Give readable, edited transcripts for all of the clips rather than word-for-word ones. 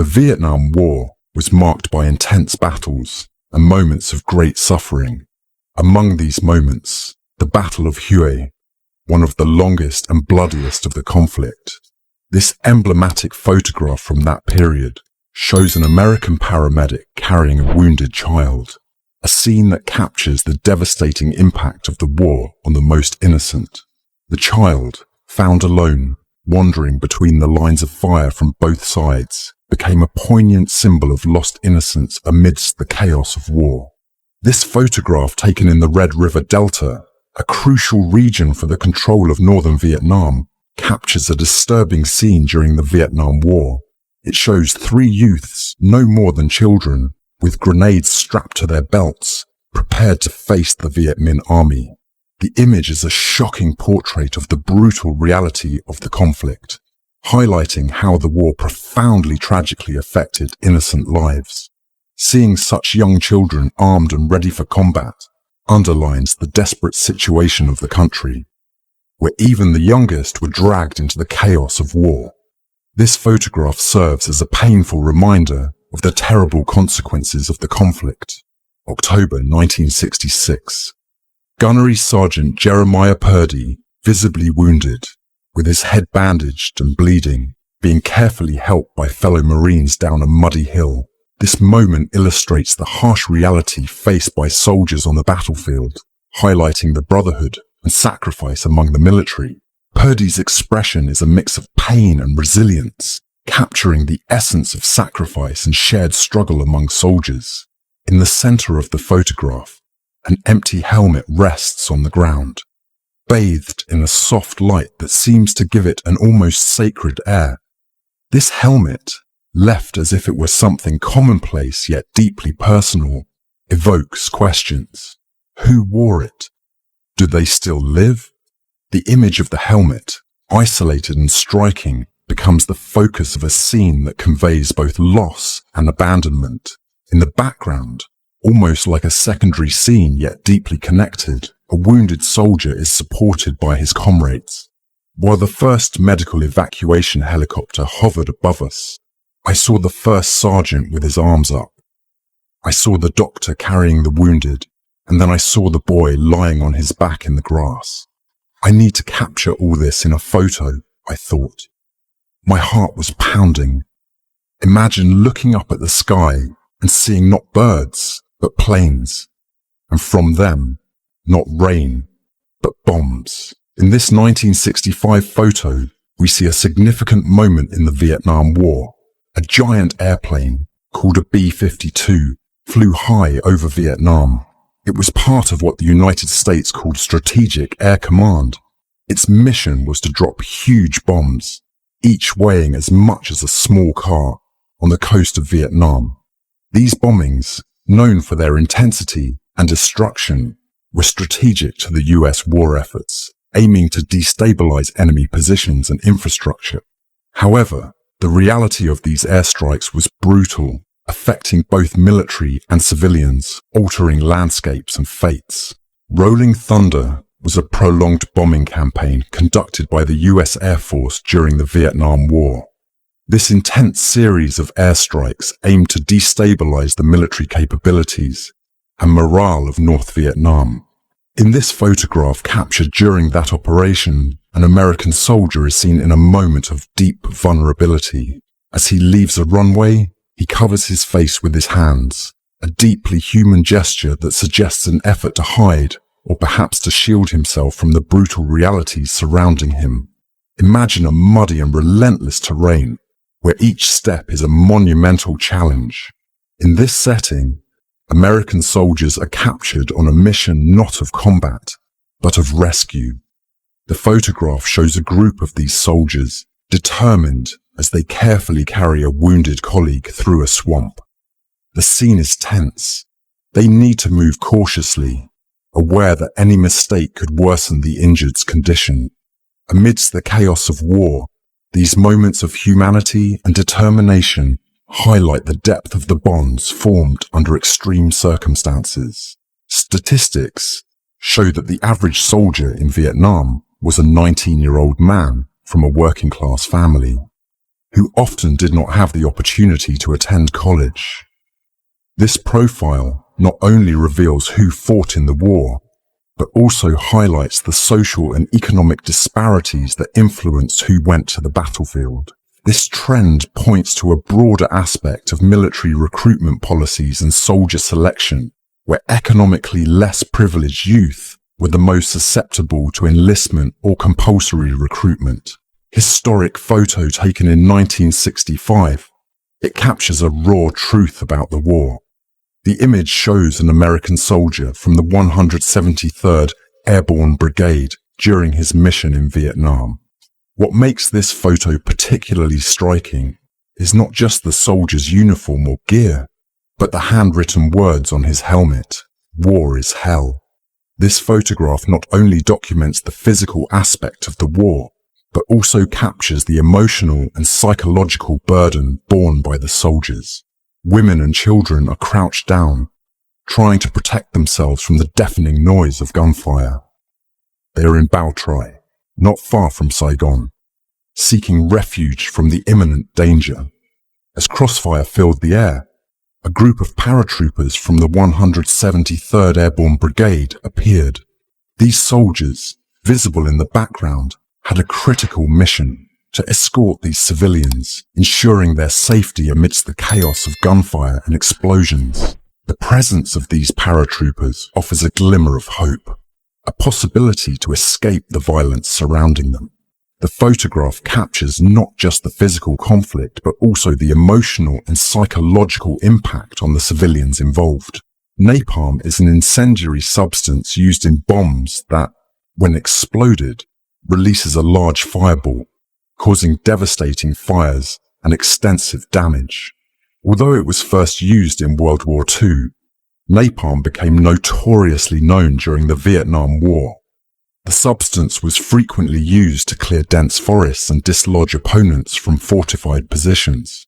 The Vietnam War was marked by intense battles and moments of great suffering. Among these moments, the Battle of Hue, one of the longest and bloodiest of the conflict. This emblematic photograph from that period shows an American paramedic carrying a wounded child, a scene that captures the devastating impact of the war on the most innocent. The child, found alone, wandering between the lines of fire from both sides, became a poignant symbol of lost innocence amidst the chaos of war. This photograph, taken in the Red River Delta, a crucial region for the control of northern Vietnam, captures a disturbing scene during the Vietnam War. It shows 3 youths, no more than children, with grenades strapped to their belts, prepared to face the Viet Minh Army. The image is a shocking portrait of the brutal reality of the conflict, highlighting how the war profoundly tragically affected innocent lives. Seeing such young children armed and ready for combat underlines the desperate situation of the country, where even the youngest were dragged into the chaos of war. This photograph serves as a painful reminder of the terrible consequences of the conflict. October 1966. Gunnery Sergeant Jeremiah Purdy, visibly wounded, with his head bandaged and bleeding, being carefully helped by fellow Marines down a muddy hill. This moment illustrates the harsh reality faced by soldiers on the battlefield, highlighting the brotherhood and sacrifice among the military. Purdy's expression is a mix of pain and resilience, capturing the essence of sacrifice and shared struggle among soldiers. In the center of the photograph, an empty helmet rests on the ground, bathed in a soft light that seems to give it an almost sacred air. This helmet, left as if it were something commonplace yet deeply personal, evokes questions. Who wore it? Do they still live? The image of the helmet, isolated and striking, becomes the focus of a scene that conveys both loss and abandonment. In the background, almost like a secondary scene yet deeply connected, a wounded soldier is supported by his comrades. While the first medical evacuation helicopter hovered above us, I saw the first sergeant with his arms up. I saw the doctor carrying the wounded, and then I saw the boy lying on his back in the grass. I need to capture all this in a photo, I thought. My heart was pounding. Imagine looking up at the sky and seeing not birds, but planes, and from them, not rain, but bombs. In this 1965 photo, we see a significant moment in the Vietnam War. A giant airplane, called a B-52, flew high over Vietnam. It was part of what the United States called Strategic Air Command. Its mission was to drop huge bombs, each weighing as much as a small car, on the coast of Vietnam. These bombings, known for their intensity and destruction, were strategic to the US war efforts, aiming to destabilize enemy positions and infrastructure. However, the reality of these airstrikes was brutal, affecting both military and civilians, altering landscapes and fates. Rolling Thunder was a prolonged bombing campaign conducted by the US Air Force during the Vietnam War. This intense series of airstrikes aimed to destabilize the military capabilities and morale of North Vietnam. In this photograph captured during that operation, an American soldier is seen in a moment of deep vulnerability. As he leaves a runway, he covers his face with his hands, a deeply human gesture that suggests an effort to hide or perhaps to shield himself from the brutal realities surrounding him. Imagine a muddy and relentless terrain, where each step is a monumental challenge. In this setting, American soldiers are captured on a mission not of combat, but of rescue. The photograph shows a group of these soldiers, determined as they carefully carry a wounded colleague through a swamp. The scene is tense. They need to move cautiously, aware that any mistake could worsen the injured's condition. Amidst the chaos of war, these moments of humanity and determination highlight the depth of the bonds formed under extreme circumstances. Statistics show that the average soldier in Vietnam was a 19-year-old man from a working-class family. who often did not have the opportunity to attend college. This profile not only reveals who fought in the war, but also highlights the social and economic disparities that influenced who went to the battlefield. This trend points to a broader aspect of military recruitment policies and soldier selection, where economically less privileged youth were the most susceptible to enlistment or compulsory recruitment. Historic photo taken in 1965. It captures a raw truth about the war. The image shows an American soldier from the 173rd Airborne Brigade during his mission in Vietnam. What makes this photo particularly striking is not just the soldier's uniform or gear, but the handwritten words on his helmet, "War is hell." This photograph not only documents the physical aspect of the war, but also captures the emotional and psychological burden borne by the soldiers. Women and children are crouched down, trying to protect themselves from the deafening noise of gunfire. They are in Bao Tri, not far from Saigon, seeking refuge from the imminent danger. As crossfire filled the air, a group of paratroopers from the 173rd Airborne Brigade appeared. These soldiers, visible in the background, had a critical mission to escort these civilians, ensuring their safety amidst the chaos of gunfire and explosions. The presence of these paratroopers offers a glimmer of hope, a possibility to escape the violence surrounding them. The photograph captures not just the physical conflict, but also the emotional and psychological impact on the civilians involved. Napalm is an incendiary substance used in bombs that, when exploded, releases a large fireball, causing devastating fires and extensive damage. Although it was first used in World War II, napalm became notoriously known during the Vietnam War. The substance was frequently used to clear dense forests and dislodge opponents from fortified positions.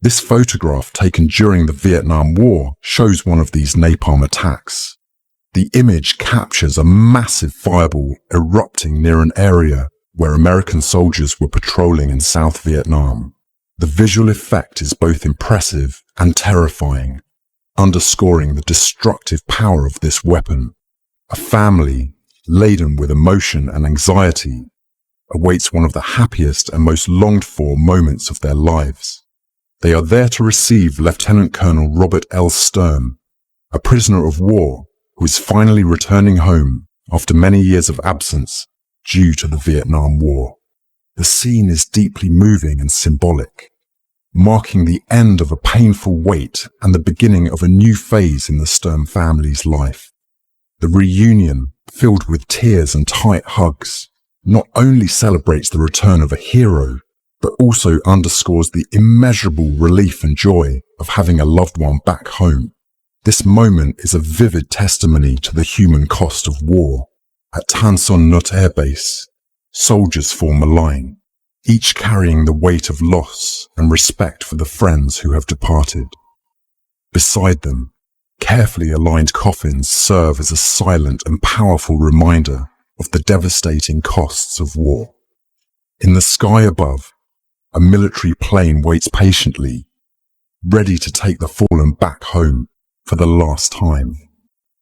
This photograph taken during the Vietnam War shows one of these napalm attacks. The image captures a massive fireball erupting near an area where American soldiers were patrolling in South Vietnam. The visual effect is both impressive and terrifying, underscoring the destructive power of this weapon. A family, laden with emotion and anxiety, awaits one of the happiest and most longed-for moments of their lives. They are there to receive Lieutenant Colonel Robert L. Sturm, a prisoner of war who is finally returning home after many years of absence due to the Vietnam War. The scene is deeply moving and symbolic, marking the end of a painful wait and the beginning of a new phase in the Sturm family's life. The reunion, filled with tears and tight hugs, not only celebrates the return of a hero, but also underscores the immeasurable relief and joy of having a loved one back home. This moment is a vivid testimony to the human cost of war. At Tan Son Nhut Air Base, soldiers form a line, each carrying the weight of loss and respect for the friends who have departed. Beside them, carefully aligned coffins serve as a silent and powerful reminder of the devastating costs of war. In the sky above, a military plane waits patiently, ready to take the fallen back home for the last time.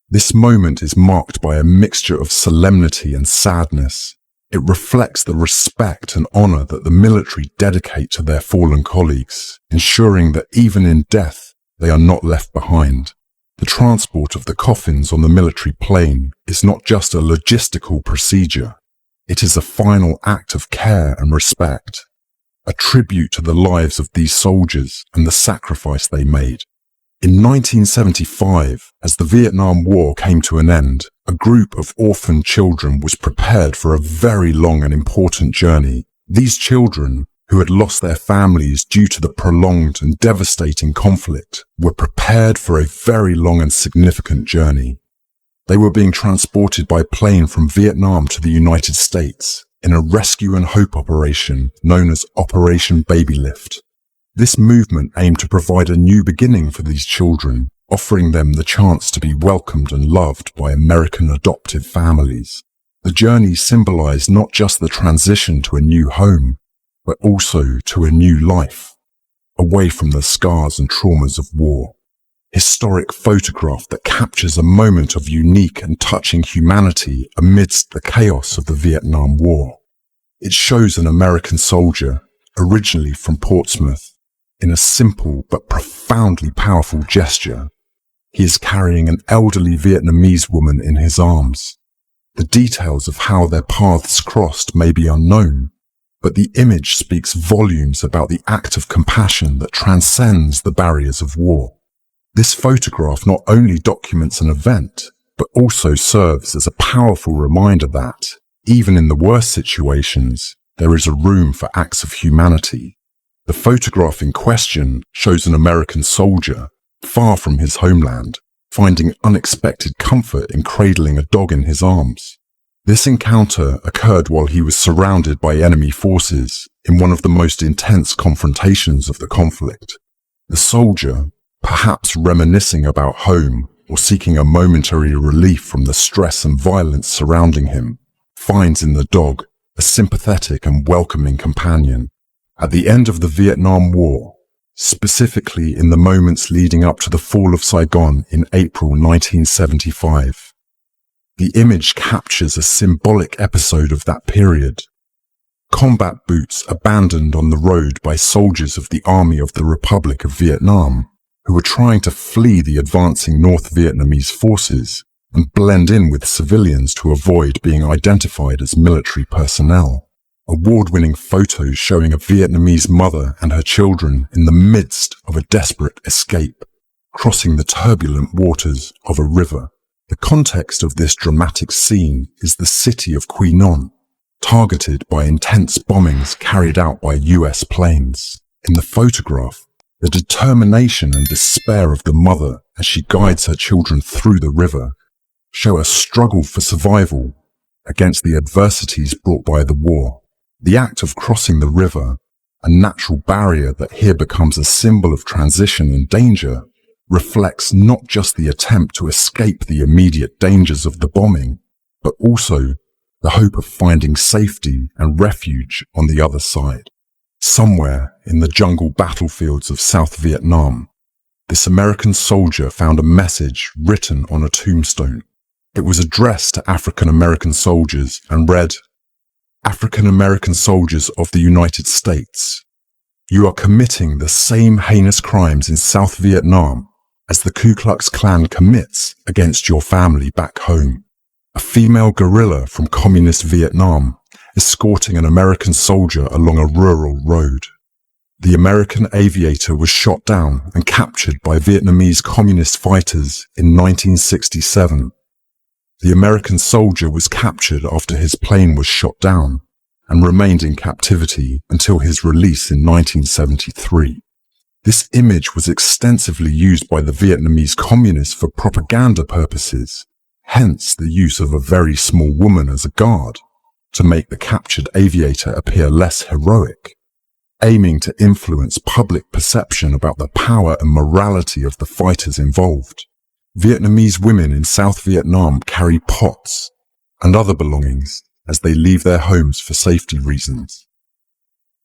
This moment is marked by a mixture of solemnity and sadness. It reflects the respect and honor that the military dedicate to their fallen colleagues, ensuring that even in death, they are not left behind. The transport of the coffins on the military plane is not just a logistical procedure. It is a final act of care and respect, a tribute to the lives of these soldiers and the sacrifice they made. In 1975, as the Vietnam War came to an end, a group of orphaned children was prepared for a very long and important journey. These children, who had lost their families due to the prolonged and devastating conflict, were prepared for a very long and significant journey. They were being transported by plane from Vietnam to the United States in a rescue and hope operation known as Operation Baby Lift. This movement aimed to provide a new beginning for these children, offering them the chance to be welcomed and loved by American adoptive families. The journey symbolized not just the transition to a new home, but also to a new life, away from the scars and traumas of war. Historic photograph that captures a moment of unique and touching humanity amidst the chaos of the Vietnam War. It shows an American soldier, originally from Portsmouth, in a simple but profoundly powerful gesture. He is carrying an elderly Vietnamese woman in his arms. The details of how their paths crossed may be unknown, but the image speaks volumes about the act of compassion that transcends the barriers of war. This photograph not only documents an event, but also serves as a powerful reminder that, even in the worst situations, there is a room for acts of humanity. The photograph in question shows an American soldier, far from his homeland, finding unexpected comfort in cradling a dog in his arms. This encounter occurred while he was surrounded by enemy forces in one of the most intense confrontations of the conflict. The soldier, perhaps reminiscing about home or seeking a momentary relief from the stress and violence surrounding him, finds in the dog a sympathetic and welcoming companion. At the end of the Vietnam War, specifically in the moments leading up to the fall of Saigon in April 1975, the image captures a symbolic episode of that period. Combat boots abandoned on the road by soldiers of the Army of the Republic of Vietnam, who were trying to flee the advancing North Vietnamese forces and blend in with civilians to avoid being identified as military personnel. Award-winning photos showing a Vietnamese mother and her children in the midst of a desperate escape, crossing the turbulent waters of a river. The context of this dramatic scene is the city of Quy Nhon, targeted by intense bombings carried out by US planes. In the photograph, the determination and despair of the mother as she guides her children through the river show a struggle for survival against the adversities brought by the war. The act of crossing the river, a natural barrier that here becomes a symbol of transition and danger, reflects not just the attempt to escape the immediate dangers of the bombing, but also the hope of finding safety and refuge on the other side. Somewhere in the jungle battlefields of South Vietnam, this American soldier found a message written on a tombstone. It was addressed to African American soldiers and read, "African American soldiers of the United States, you are committing the same heinous crimes in South Vietnam as the Ku Klux Klan commits against your family back home." A female guerrilla from communist Vietnam escorting an American soldier along a rural road. The American aviator was shot down and captured by Vietnamese communist fighters in 1967. The American soldier was captured after his plane was shot down and remained in captivity until his release in 1973. This image was extensively used by the Vietnamese communists for propaganda purposes, hence the use of a very small woman as a guard to make the captured aviator appear less heroic, aiming to influence public perception about the power and morality of the fighters involved. Vietnamese women in South Vietnam carry pots and other belongings as they leave their homes for safety reasons.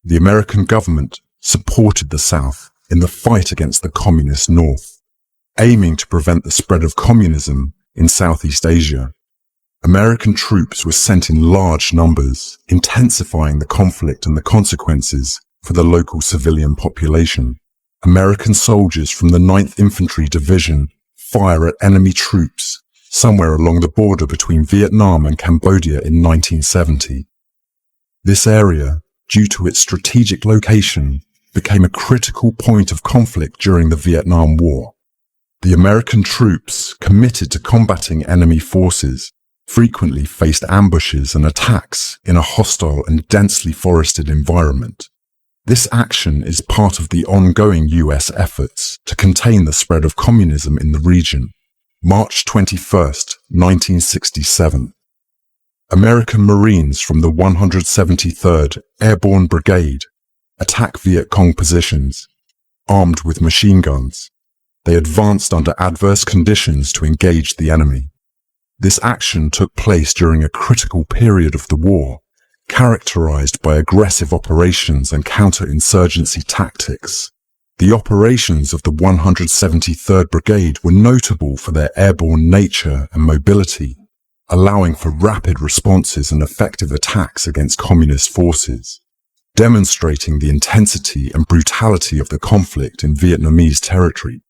The American government supported the South in the fight against the communist North, aiming to prevent the spread of communism in Southeast Asia. American troops were sent in large numbers, intensifying the conflict and the consequences for the local civilian population. American soldiers from the 9th Infantry Division fire at enemy troops somewhere along the border between Vietnam and Cambodia in 1970. This area, due to its strategic location, became a critical point of conflict during the Vietnam War. The American troops, committed to combating enemy forces, frequently faced ambushes and attacks in a hostile and densely forested environment. This action is part of the ongoing US efforts to contain the spread of communism in the region. March 21, 1967. American Marines from the 173rd Airborne Brigade attack Viet Cong positions, armed with machine guns. They advanced under adverse conditions to engage the enemy. This action took place during a critical period of the war, characterized by aggressive operations and counterinsurgency tactics. The operations of the 173rd Brigade were notable for their airborne nature and mobility, allowing for rapid responses and effective attacks against communist forces, demonstrating the intensity and brutality of the conflict in Vietnamese territory.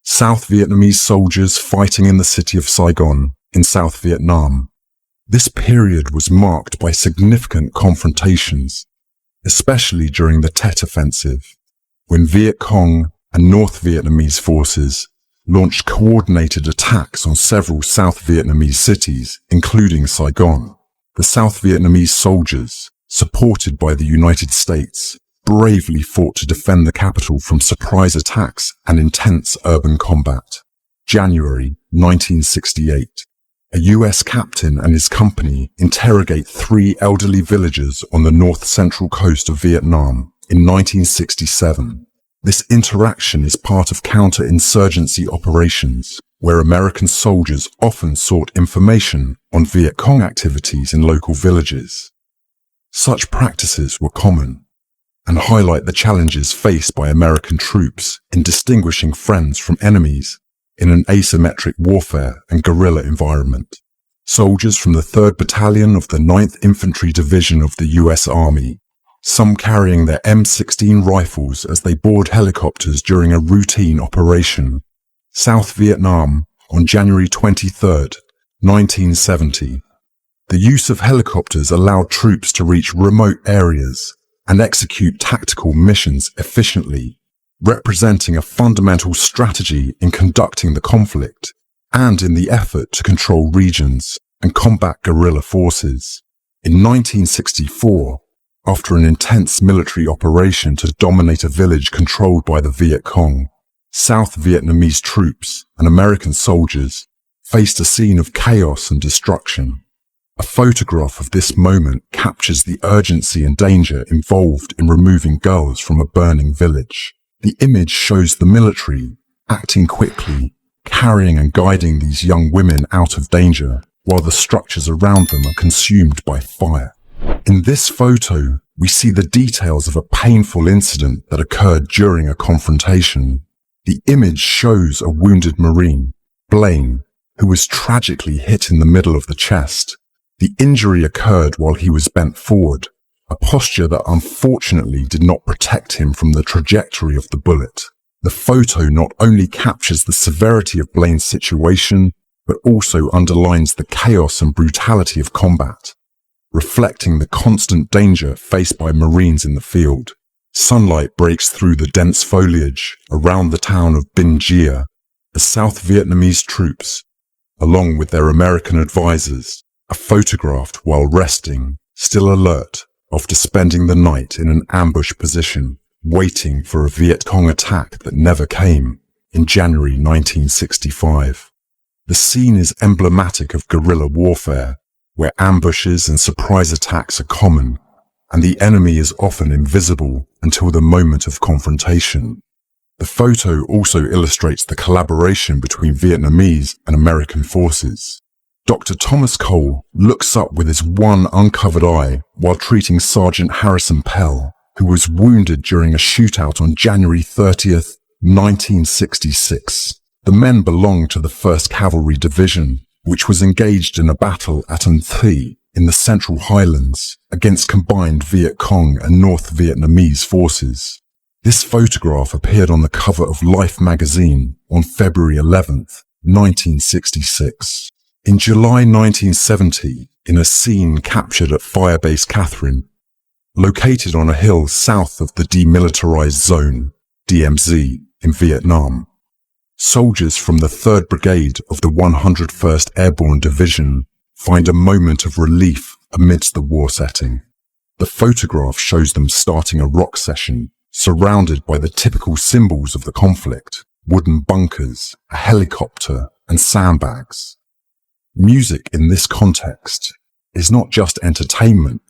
South Vietnamese soldiers fighting in the city of Saigon in South Vietnam. This period was marked by significant confrontations, especially during the Tet Offensive, when Viet Cong and North Vietnamese forces launched coordinated attacks on several South Vietnamese cities, including Saigon. The South Vietnamese soldiers, supported by the United States, bravely fought to defend the capital from surprise attacks and intense urban combat. January 1968. A U.S. captain and his company interrogate 3 elderly villagers on the north-central coast of Vietnam in 1967. This interaction is part of counter-insurgency operations, where American soldiers often sought information on Viet Cong activities in local villages. Such practices were common and highlight the challenges faced by American troops in distinguishing friends from enemies in an asymmetric warfare and guerrilla environment. Soldiers from the 3rd Battalion of the 9th Infantry Division of the U.S. Army, some carrying their M16 rifles as they board helicopters during a routine operation. South Vietnam on January 23, 1970. The use of helicopters allowed troops to reach remote areas and execute tactical missions efficiently, representing a fundamental strategy in conducting the conflict and in the effort to control regions and combat guerrilla forces. In 1964, after an intense military operation to dominate a village controlled by the Viet Cong, South Vietnamese troops and American soldiers faced a scene of chaos and destruction. A photograph of this moment captures the urgency and danger involved in removing girls from a burning village. The image shows the military acting quickly, carrying and guiding these young women out of danger, while the structures around them are consumed by fire. In this photo, we see the details of a painful incident that occurred during a confrontation. The image shows a wounded Marine, Blaine, who was tragically hit in the middle of the chest. The injury occurred while he was bent forward, a posture that unfortunately did not protect him from the trajectory of the bullet. The photo not only captures the severity of Blaine's situation, but also underlines the chaos and brutality of combat, reflecting the constant danger faced by Marines in the field. Sunlight breaks through the dense foliage around the town of Binh Gia. The South Vietnamese troops, along with their American advisors, are photographed while resting, still alert, after spending the night in an ambush position, waiting for a Viet Cong attack that never came in January 1965. The scene is emblematic of guerrilla warfare, where ambushes and surprise attacks are common, and the enemy is often invisible until the moment of confrontation. The photo also illustrates the collaboration between Vietnamese and American forces. Dr. Thomas Cole looks up with his one uncovered eye while treating Sergeant Harrison Pell, who was wounded during a shootout on January 30th, 1966. The men belonged to the 1st Cavalry Division, which was engaged in a battle at An Thi in the Central Highlands against combined Viet Cong and North Vietnamese forces. This photograph appeared on the cover of Life magazine on February 11th, 1966. In July 1970, in a scene captured at Firebase Catherine, located on a hill south of the Demilitarized Zone, DMZ, in Vietnam, soldiers from the 3rd Brigade of the 101st Airborne Division find a moment of relief amidst the war setting. The photograph shows them starting a rock session, surrounded by the typical symbols of the conflict: wooden bunkers, a helicopter, and sandbags. Music in this context is not just entertainment,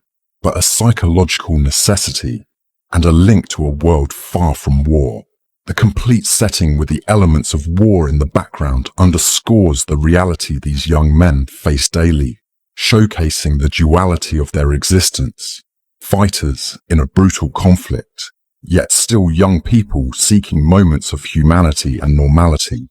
but a psychological necessity and a link to a world far from war. The complete setting with the elements of war in the background underscores the reality these young men face daily, showcasing the duality of their existence. Fighters in a brutal conflict, yet still young people seeking moments of humanity and normality.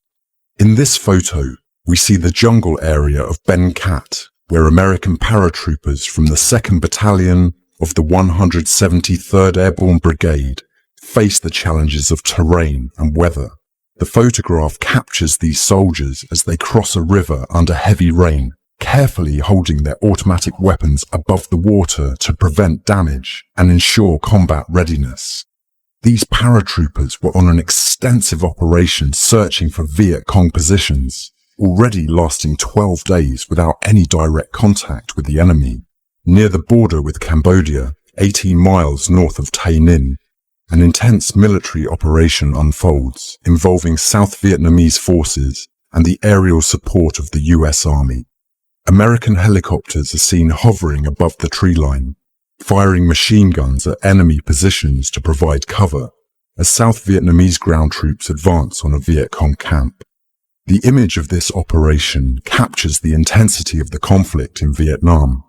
In this photo, we see the jungle area of Ben Kat, where American paratroopers from the 2nd Battalion of the 173rd Airborne Brigade face the challenges of terrain and weather. The photograph captures these soldiers as they cross a river under heavy rain, carefully holding their automatic weapons above the water to prevent damage and ensure combat readiness. These paratroopers were on an extensive operation searching for Viet Cong positions, already lasting 12 days without any direct contact with the enemy. Near the border with Cambodia, 18 miles north of Tay Ninh, an intense military operation unfolds involving South Vietnamese forces and the aerial support of the US Army. American helicopters are seen hovering above the tree line, firing machine guns at enemy positions to provide cover as South Vietnamese ground troops advance on a Viet Cong camp. The image of this operation captures the intensity of the conflict in Vietnam,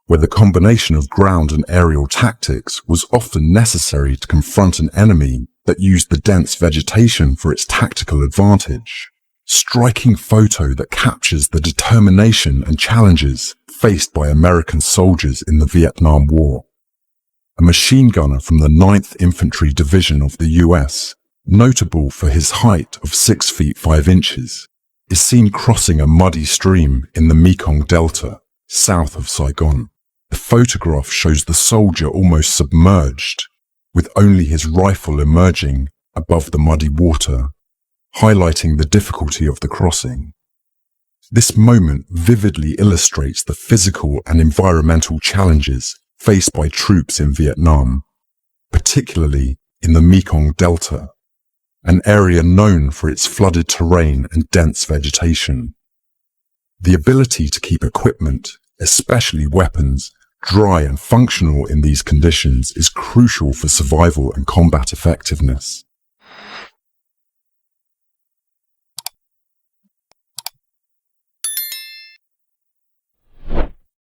where the combination of ground and aerial tactics was often necessary to confront an enemy that used the dense vegetation for its tactical advantage. Striking photo that captures the determination and challenges faced by American soldiers in the Vietnam War. A machine gunner from the 9th Infantry Division of the US, notable for his height of 6 feet 5 inches, is seen crossing a muddy stream in the Mekong Delta, south of Saigon. The photograph shows the soldier almost submerged, with only his rifle emerging above the muddy water, highlighting the difficulty of the crossing. This moment vividly illustrates the physical and environmental challenges faced by troops in Vietnam, particularly in the Mekong Delta, an area known for its flooded terrain and dense vegetation. The ability to keep equipment, especially weapons, dry and functional in these conditions is crucial for survival and combat effectiveness.